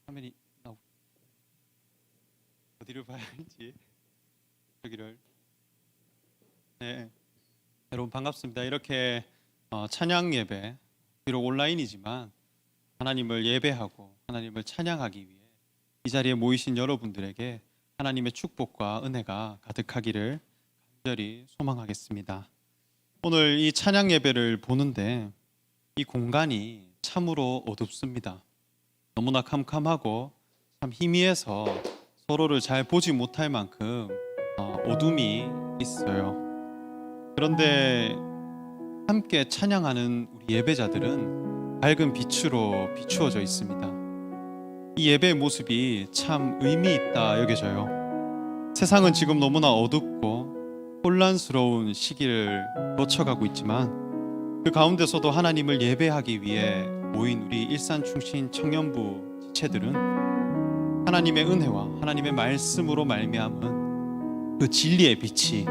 화면이 어디를 봐야 할지 여기를. 네, 여러분 반갑습니다. 이렇게 찬양 예배, 비록 온라인이지만 하나님을 예배하고 하나님을 찬양하기 위해 이 자리에 모이신 여러분들에게 하나님의 축복과 은혜가 가득하기를 간절히 소망하겠습니다. 오늘 이 찬양 예배를 보는데 이 공간이 참으로 어둡습니다. 너무나 캄캄하고 참 희미해서 서로를 잘 보지 못할 만큼 어둠이 있어요. 그런데 함께 찬양하는 우리 예배자들은 밝은 빛으로 비추어져 있습니다. 이 예배의 모습이 참 의미 있다 여겨져요. 세상은 지금 너무나 어둡고 혼란스러운 시기를 거쳐가고 있지만 그 가운데서도 하나님을 예배하기 위해 모인 우리 일산충신 청년부 지체들은 하나님의 은혜와 하나님의 말씀으로 말미암은 그 진리의 빛이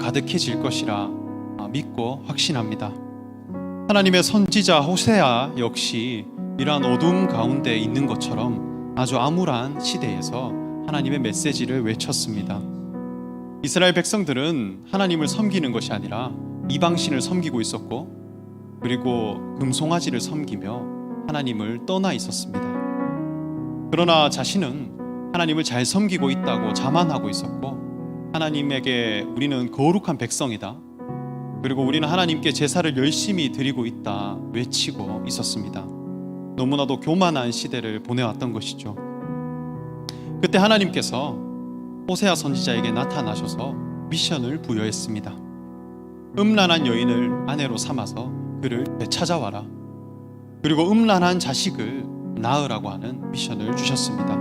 가득해질 것이라 믿고 확신합니다. 하나님의 선지자 호세아 역시 이러한 어둠 가운데 있는 것처럼 아주 암울한 시대에서 하나님의 메시지를 외쳤습니다. 이스라엘 백성들은 하나님을 섬기는 것이 아니라 이방신을 섬기고 있었고 그리고 금송아지를 섬기며 하나님을 떠나 있었습니다. 그러나 자신은 하나님을 잘 섬기고 있다고 자만하고 있었고 하나님에게 우리는 거룩한 백성이다. 그리고 우리는 하나님께 제사를 열심히 드리고 있다 외치고 있었습니다. 너무나도 교만한 시대를 보내왔던 것이죠. 그때 하나님께서 호세아 선지자에게 나타나셔서 미션을 부여했습니다. 음란한 여인을 아내로 삼아서 그를 되찾아와라. 그리고 음란한 자식을 낳으라고 하는 미션을 주셨습니다.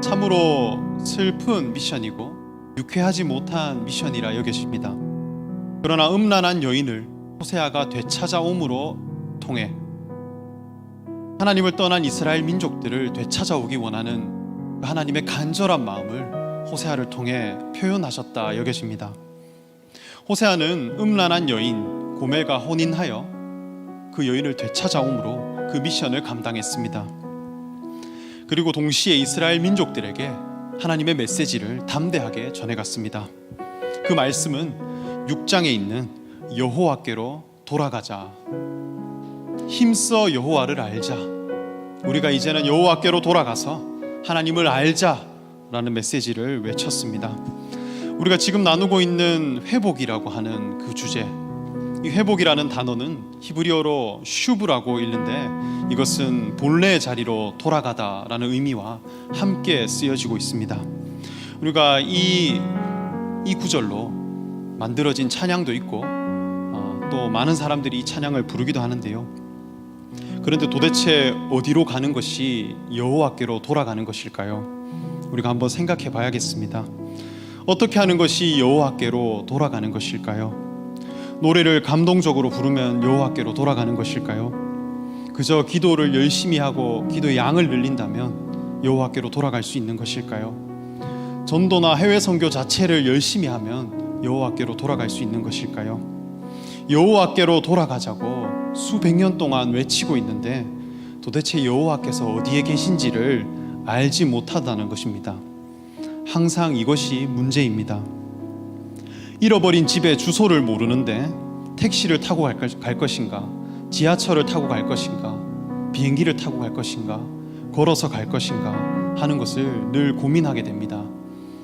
참으로 슬픈 미션이고 유쾌하지 못한 미션이라 여겨집니다. 그러나 음란한 여인을 호세아가 되찾아옴으로 통해 하나님을 떠난 이스라엘 민족들을 되찾아오기 원하는 하나님의 간절한 마음을 호세아를 통해 표현하셨다 여겨집니다. 호세아는 음란한 여인 고멜과 혼인하여 그 여인을 되찾아옴으로 그 미션을 감당했습니다. 그리고 동시에 이스라엘 민족들에게 하나님의 메시지를 담대하게 전해갔습니다. 그 말씀은 6장에 있는 여호와께로 돌아가자. 힘써 여호와를 알자. 우리가 이제는 여호와께로 돌아가서 하나님을 알자라는 메시지를 외쳤습니다. 우리가 지금 나누고 있는 회복이라고 하는 그 주제, 이 회복이라는 단어는 히브리어로 슈브라고 읽는데 이것은 본래의 자리로 돌아가다라는 의미와 함께 쓰여지고 있습니다. 우리가 이 구절로 만들어진 찬양도 있고 또 많은 사람들이 이 찬양을 부르기도 하는데요. 그런데 도대체 어디로 가는 것이 여호와께로 돌아가는 것일까요? 우리가 한번 생각해 봐야겠습니다. 어떻게 하는 것이 여호와께로 돌아가는 것일까요? 노래를 감동적으로 부르면 여호와께로 돌아가는 것일까요? 그저 기도를 열심히 하고 기도의 양을 늘린다면 여호와께로 돌아갈 수 있는 것일까요? 전도나 해외 선교 자체를 열심히 하면 여호와께로 돌아갈 수 있는 것일까요? 여호와께로 돌아가자고 수백 년 동안 외치고 있는데 도대체 여호와께서 어디에 계신지를 알지 못하다는 것입니다. 항상 이것이 문제입니다. 잃어버린 집의 주소를 모르는데 택시를 타고 갈 것인가, 지하철을 타고 갈 것인가, 비행기를 타고 갈 것인가, 걸어서 갈 것인가 하는 것을 늘 고민하게 됩니다.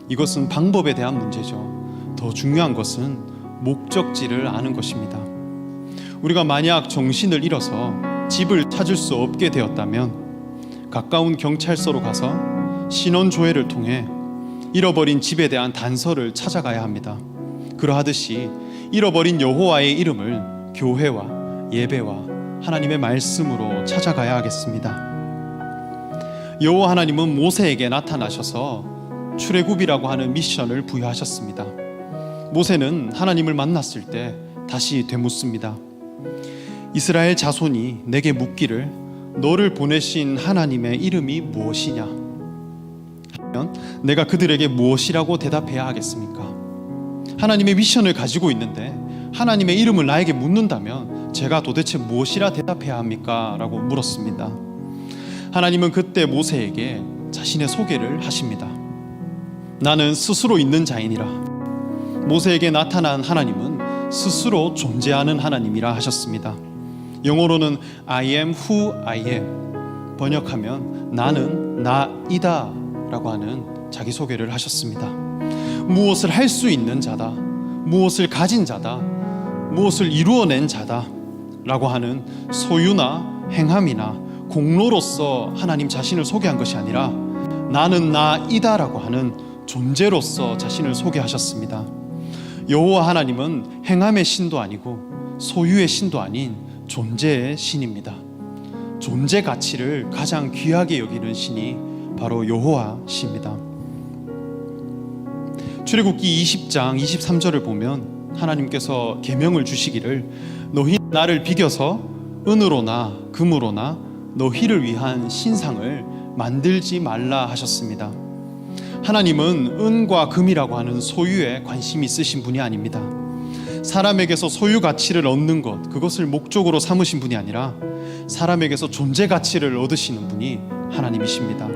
이것은 방법에 대한 문제죠. 더 중요한 것은 목적지를 아는 것입니다. 우리가 만약 정신을 잃어서 집을 찾을 수 없게 되었다면 가까운 경찰서로 가서 신원조회를 통해 잃어버린 집에 대한 단서를 찾아가야 합니다. 그러하듯이 잃어버린 여호와의 이름을 교회와 예배와 하나님의 말씀으로 찾아가야 하겠습니다. 여호와 하나님은 모세에게 나타나셔서 출애굽이라고 하는 미션을 부여하셨습니다. 모세는 하나님을 만났을 때 다시 되묻습니다. 이스라엘 자손이 내게 묻기를 너를 보내신 하나님의 이름이 무엇이냐 하면 내가 그들에게 무엇이라고 대답해야 하겠습니까? 하나님의 미션을 가지고 있는데 하나님의 이름을 나에게 묻는다면 제가 도대체 무엇이라 대답해야 합니까? 라고 물었습니다. 하나님은 그때 모세에게 자신의 소개를 하십니다. 나는 스스로 있는 자이니라. 모세에게 나타난 하나님은 스스로 존재하는 하나님이라 하셨습니다. 영어로는 I am who I am, 번역하면 나는 나이다 라고 하는 자기소개를 하셨습니다. 무엇을 할 수 있는 자다, 무엇을 가진 자다, 무엇을 이루어낸 자다 라고 하는 소유나 행함이나 공로로서 하나님 자신을 소개한 것이 아니라 나는 나이다 라고 하는 존재로서 자신을 소개하셨습니다. 여호와 하나님은 행함의 신도 아니고 소유의 신도 아닌 존재의 신입니다. 존재 가치를 가장 귀하게 여기는 신이 바로 여호와십니다. 출애굽기 20장 23절을 보면 하나님께서 계명을 주시기를 너희 나를 비겨서 은으로나 금으로나 너희를 위한 신상을 만들지 말라 하셨습니다. 하나님은 은과 금이라고 하는 소유에 관심이 있으신 분이 아닙니다. 사람에게서 소유 가치를 얻는 것, 그것을 목적으로 삼으신 분이 아니라 사람에게서 존재 가치를 얻으시는 분이 하나님이십니다.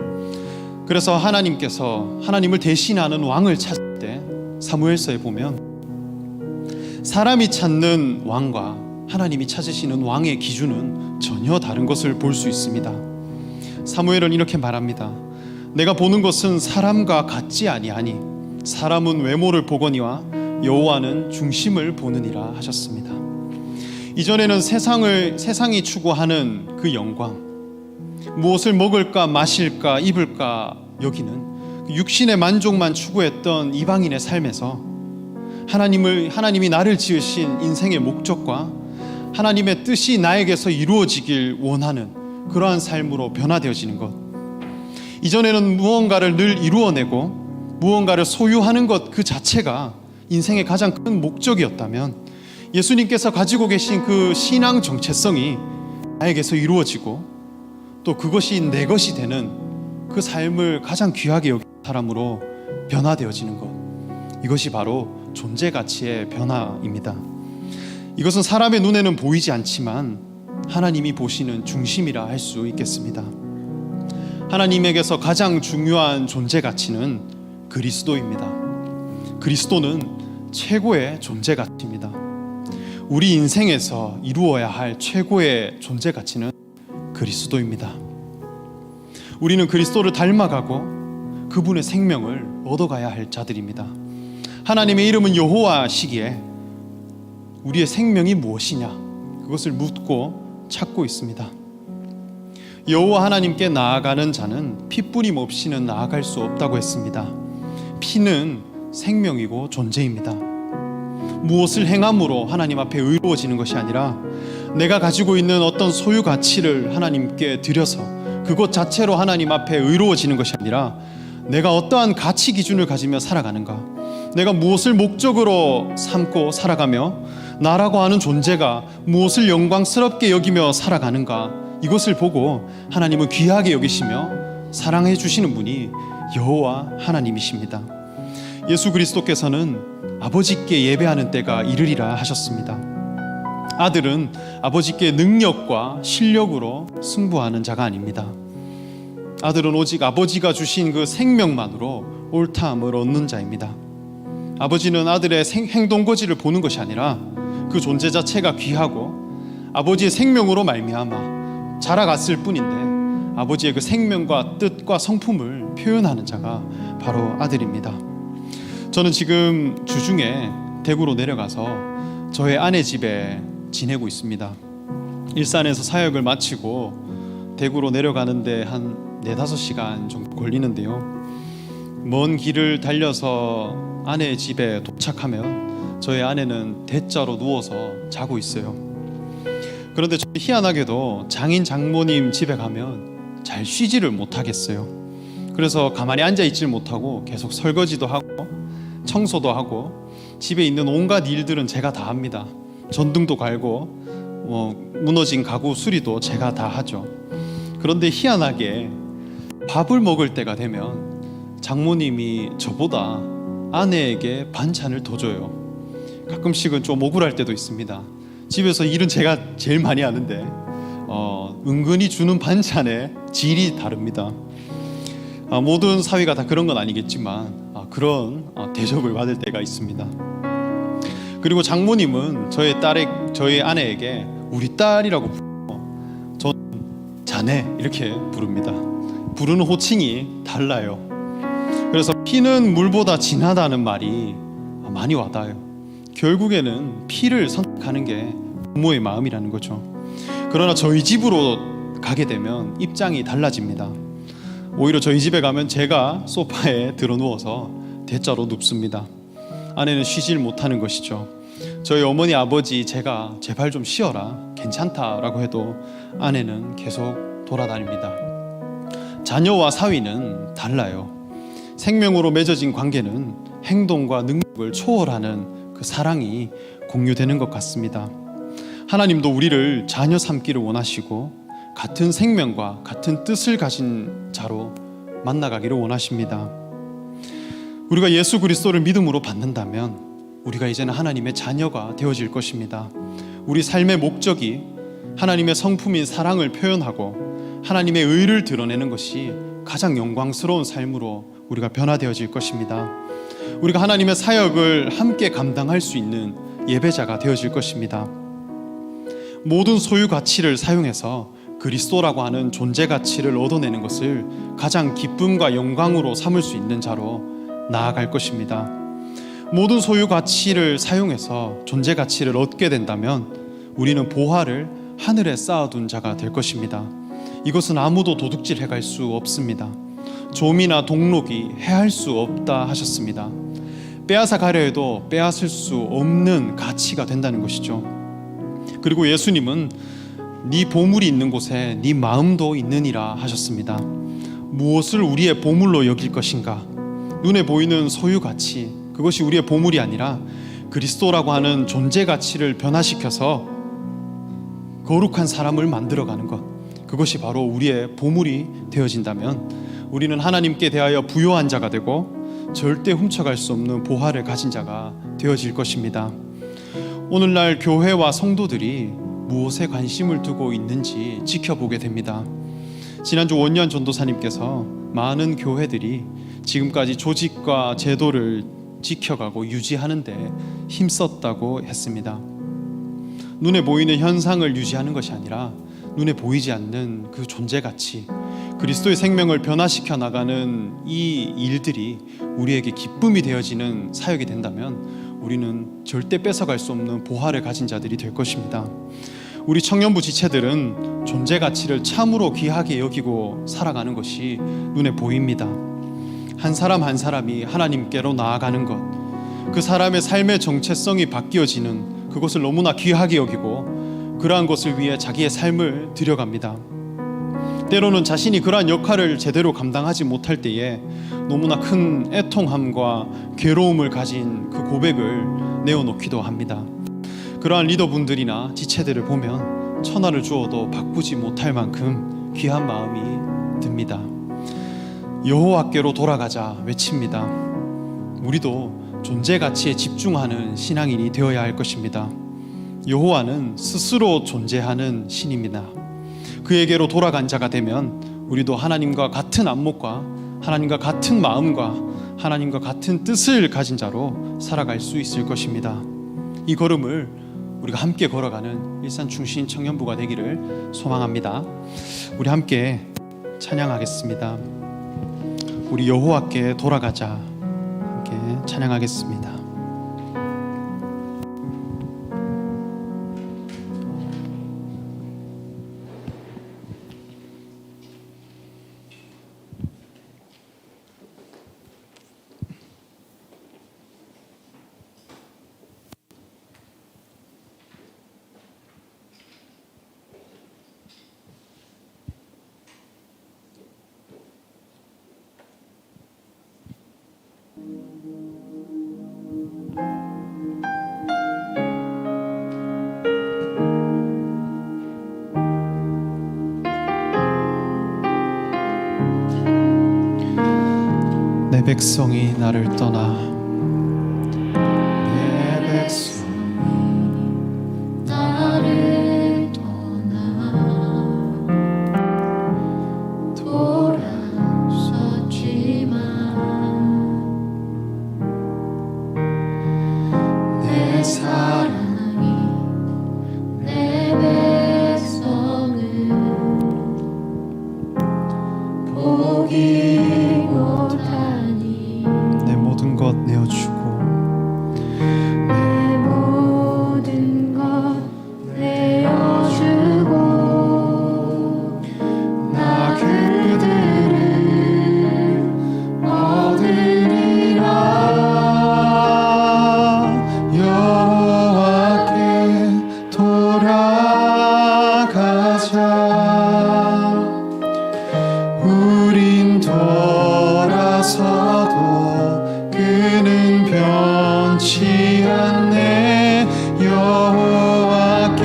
그래서 하나님께서 하나님을 대신하는 왕을 찾을 때 사무엘서에 보면 사람이 찾는 왕과 하나님이 찾으시는 왕의 기준은 전혀 다른 것을 볼 수 있습니다. 사무엘은 이렇게 말합니다. 내가 보는 것은 사람과 같지 아니하니 사람은 외모를 보거니와 여호와는 중심을 보느니라 하셨습니다. 이전에는 세상이 추구하는 그 영광, 무엇을 먹을까 마실까 입을까 여기는 육신의 만족만 추구했던 이방인의 삶에서 하나님이 나를 지으신 인생의 목적과 하나님의 뜻이 나에게서 이루어지길 원하는 그러한 삶으로 변화되어지는 것. 이전에는 무언가를 늘 이루어내고 무언가를 소유하는 것 그 자체가 인생의 가장 큰 목적이었다면 예수님께서 가지고 계신 그 신앙 정체성이 나에게서 이루어지고 또 그것이 내 것이 되는 그 삶을 가장 귀하게 여기는 사람으로 변화되어지는 것, 이것이 바로 존재 가치의 변화입니다. 이것은 사람의 눈에는 보이지 않지만 하나님이 보시는 중심이라 할 수 있겠습니다. 하나님에게서 가장 중요한 존재 가치는 그리스도입니다. 그리스도는 최고의 존재 가치입니다. 우리 인생에서 이루어야 할 최고의 존재 가치는 그리스도입니다. 우리는 그리스도를 닮아가고 그분의 생명을 얻어가야 할 자들입니다. 하나님의 이름은 여호와시기에 우리의 생명이 무엇이냐, 그것을 묻고 찾고 있습니다. 여호와 하나님께 나아가는 자는 피뿌림 없이는 나아갈 수 없다고 했습니다. 피는 생명이고 존재입니다. 무엇을 행함으로 하나님 앞에 의로워지는 것이 아니라 내가 가지고 있는 어떤 소유 가치를 하나님께 드려서 그것 자체로 하나님 앞에 의로워지는 것이 아니라 내가 어떠한 가치 기준을 가지며 살아가는가, 내가 무엇을 목적으로 삼고 살아가며 나라고 하는 존재가 무엇을 영광스럽게 여기며 살아가는가, 이것을 보고 하나님은 귀하게 여기시며 사랑해 주시는 분이 여호와 하나님이십니다. 예수 그리스도께서는 아버지께 예배하는 때가 이르리라 하셨습니다. 아들은 아버지께 능력과 실력으로 승부하는 자가 아닙니다. 아들은 오직 아버지가 주신 그 생명만으로 옳다함을 얻는 자입니다. 아버지는 아들의 행동거지를 보는 것이 아니라 그 존재 자체가 귀하고 아버지의 생명으로 말미암아 자라갔을 뿐인데 아버지의 그 생명과 뜻과 성품을 표현하는 자가 바로 아들입니다. 저는 지금 주중에 대구로 내려가서 저의 아내 집에 지내고 있습니다. 일산에서 사역을 마치고 대구로 내려가는데 한 4-5시간 정도 걸리는데요, 먼 길을 달려서 아내의 집에 도착하면 저의 아내는 대자로 누워서 자고 있어요. 그런데 희한하게도 장인 장모님 집에 가면 잘 쉬지를 못하겠어요. 그래서 가만히 앉아있지를 못하고 계속 설거지도 하고 청소도 하고 집에 있는 온갖 일들은 제가 다 합니다. 전등도 갈고 무너진 가구 수리도 제가 다 하죠. 그런데 희한하게 밥을 먹을 때가 되면 장모님이 저보다 아내에게 반찬을 더 줘요. 가끔씩은 좀 억울할 때도 있습니다. 집에서 일은 제가 제일 많이 하는데 은근히 주는 반찬의 질이 다릅니다. 모든 사위가 다 그런 건 아니겠지만 그런 대접을 받을 때가 있습니다. 그리고 장모님은 저희 아내에게 우리 딸이라고 부르고 저는 자네 이렇게 부릅니다. 부르는 호칭이 달라요. 그래서 피는 물보다 진하다는 말이 많이 와닿아요. 결국에는 피를 선택하는 게 부모의 마음이라는 거죠. 그러나 저희 집으로 가게 되면 입장이 달라집니다. 오히려 저희 집에 가면 제가 소파에 들어 누워서 대자로 눕습니다. 아내는 쉬질 못하는 것이죠. 저희 어머니 아버지 제가 제발 좀 쉬어라 괜찮다라고 해도 아내는 계속 돌아다닙니다. 자녀와 사위는 달라요. 생명으로 맺어진 관계는 행동과 능력을 초월하는 그 사랑이 공유되는 것 같습니다. 하나님도 우리를 자녀 삼기를 원하시고 같은 생명과 같은 뜻을 가진 자로 만나가기를 원하십니다. 우리가 예수 그리스도를 믿음으로 받는다면 우리가 이제는 하나님의 자녀가 되어질 것입니다. 우리 삶의 목적이 하나님의 성품인 사랑을 표현하고 하나님의 의를 드러내는 것이 가장 영광스러운 삶으로 우리가 변화되어질 것입니다. 우리가 하나님의 사역을 함께 감당할 수 있는 예배자가 되어질 것입니다. 모든 소유 가치를 사용해서 그리스도라고 하는 존재 가치를 얻어내는 것을 가장 기쁨과 영광으로 삼을 수 있는 자로 나아갈 것입니다. 모든 소유 가치를 사용해서 존재 가치를 얻게 된다면 우리는 보화를 하늘에 쌓아둔 자가 될 것입니다. 이것은 아무도 도둑질 해갈 수 없습니다. 좀이나 동록이 해할 수 없다 하셨습니다. 빼앗아 가려 해도 빼앗을 수 없는 가치가 된다는 것이죠. 그리고 예수님은 네 보물이 있는 곳에 네 마음도 있느니라 하셨습니다. 무엇을 우리의 보물로 여길 것인가? 눈에 보이는 소유 가치, 그것이 우리의 보물이 아니라 그리스도라고 하는 존재 가치를 변화시켜서 거룩한 사람을 만들어가는 것, 그것이 바로 우리의 보물이 되어진다면 우리는 하나님께 대하여 부요한 자가 되고 절대 훔쳐갈 수 없는 보화를 가진 자가 되어질 것입니다. 오늘날 교회와 성도들이 무엇에 관심을 두고 있는지 지켜보게 됩니다. 지난주 원년 전도사님께서 많은 교회들이 지금까지 조직과 제도를 지켜가고 유지하는 데 힘썼다고 했습니다. 눈에 보이는 현상을 유지하는 것이 아니라 눈에 보이지 않는 그 존재 가치, 그리스도의 생명을 변화시켜 나가는 이 일들이 우리에게 기쁨이 되어지는 사역이 된다면 우리는 절대 뺏어갈 수 없는 보화를 가진 자들이 될 것입니다. 우리 청년부 지체들은 존재 가치를 참으로 귀하게 여기고 살아가는 것이 눈에 보입니다. 한 사람 한 사람이 하나님께로 나아가는 것, 그 사람의 삶의 정체성이 바뀌어지는 그것을 너무나 귀하게 여기고 그러한 것을 위해 자기의 삶을 들여갑니다. 때로는 자신이 그러한 역할을 제대로 감당하지 못할 때에 너무나 큰 애통함과 괴로움을 가진 그 고백을 내어놓기도 합니다. 그러한 리더분들이나 지체들을 보면 천하를 주어도 바꾸지 못할 만큼 귀한 마음이 듭니다. 여호와께로 돌아가자 외칩니다. 우리도 존재 가치에 집중하는 신앙인이 되어야 할 것입니다. 여호와는 스스로 존재하는 신입니다. 그에게로 돌아간 자가 되면 우리도 하나님과 같은 안목과 하나님과 같은 마음과 하나님과 같은 뜻을 가진 자로 살아갈 수 있을 것입니다. 이 걸음을 우리가 함께 걸어가는 일산 충신 청년부가 되기를 소망합니다. 우리 함께 찬양하겠습니다. 우리 여호와께 돌아가자. 함께 찬양하겠습니다. 내 백성이 나를 떠나 내 백성이 나를 떠나 포기 못하니 내 모든 것 내어주고 내 모든 것 내어주고 나 그들을 얻으리라. 여호와께 돌아가자. 우린 돌아서도 그는 변치 않네. 여호와께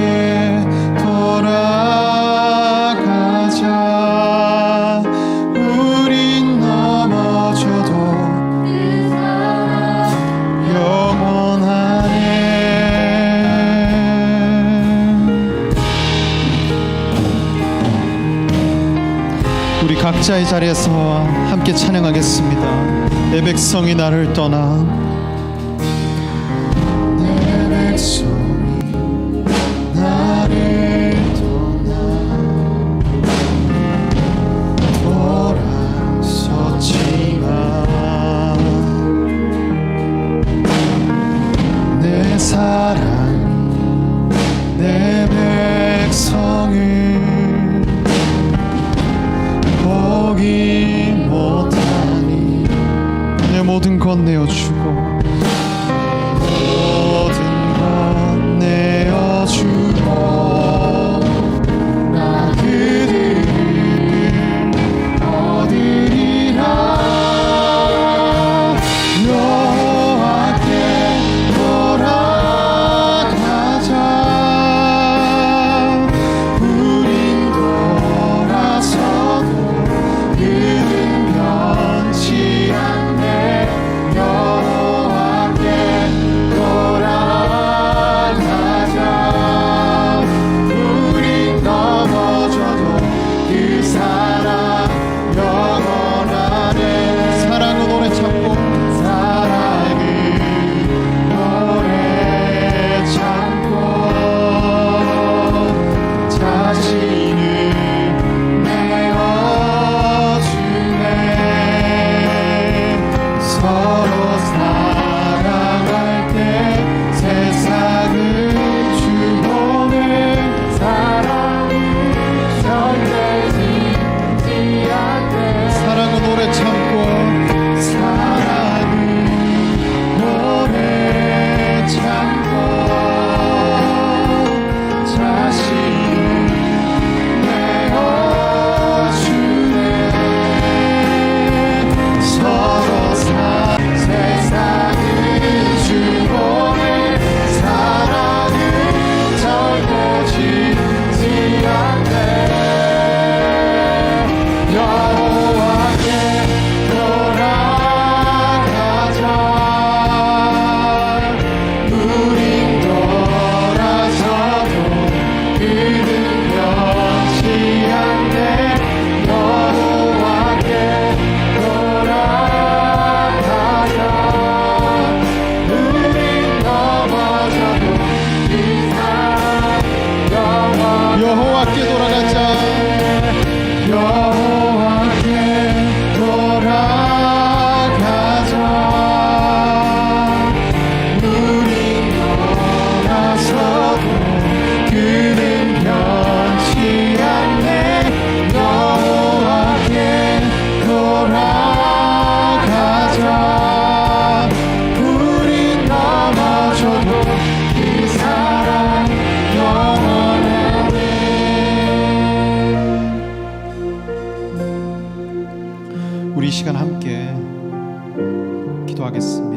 돌아가자. 우린 넘어져도 그 사랑 영원하네. 우리 각자의 자리에서 함께 찬양하겠습니다. 내 백성이 나를 떠나, 내 백성이 나를 떠나 돌아섰지만 내 사랑이 내 백성을 포기 못하니 내 모든 것 내어주고 모든 것 내어주고 나 그들을 얻으리라. 여호와께 돌아가자. 우린 돌아서도 그는 변치 않네. 여호와께 돌아가자. 우린 넘어져도 그 사랑 영원하네. 사랑은 오래 참고, 사랑은 오래 참고 자신을 내어주네. 서로 사랑할 때 세상을 주고는 사랑은 절대 지지 않네. 사랑은 오래 참고, 사랑은 오래 참고 자신을 내어주네. 서로 세상을 주고는 사랑은 절대 지지 않네. 여호와께 돌아가자. 우린 돌아서도 그는 변치 않네. 여호와께 돌아가자. 우린 넘어져도 그 사랑 여호와께 돌아가자. 여호와께 돌아가자. 우린 돌아서도 그는 변치 않네. 여호와께 돌아가자. 우린 넘어져도 그 사랑 영원하네. 우리 이 시간 함께 기도하겠습니다.